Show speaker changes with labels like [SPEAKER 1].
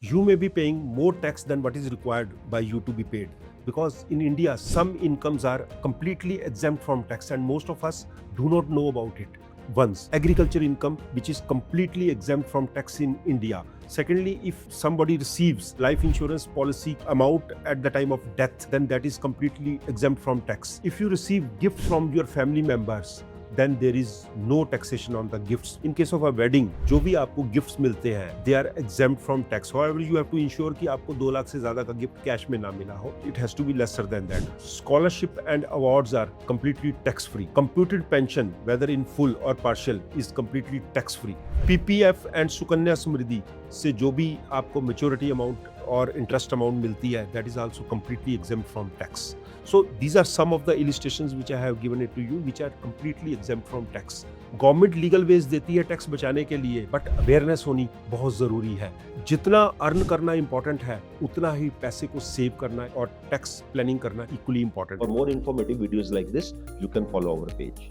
[SPEAKER 1] you may be paying more tax than what is required by you to be paid. Because in India, some incomes are completely exempt from tax, and most of us do not know about it. Once, agriculture income, which is completely exempt from tax in India. Secondly, if somebody receives life insurance policy amount at the time of death, then that is completely exempt from tax. If you receive gifts from your family members, then there is no taxation on the gifts. In case of a wedding, जो भी आपको gifts मिलते हैं, they are exempt from tax. However, you have to ensure कि आपको 2 लाख से ज़्यादा का gift cash में ना मिला हो. It has to be lesser than that. Scholarship and awards are completely tax free. Computed pension, whether in full or partial, is completely tax free. PPF and Sukanya Samriddhi से जो भी आपको maturity amount और interest amount मिलती है, that is also completely exempt from tax. So these are some of the illustrations which I have given it to you, which are completely exempt from tax. Government legal wage देती है tax बचाने के लिए, but awareness होनी बहुत जरूरी है. जितना अर्न करना इंपॉर्टेंट है, उतना ही पैसे को सेव करना और टैक्स प्लानिंग करना equally important.
[SPEAKER 2] For more informative videos like this, you can follow our page.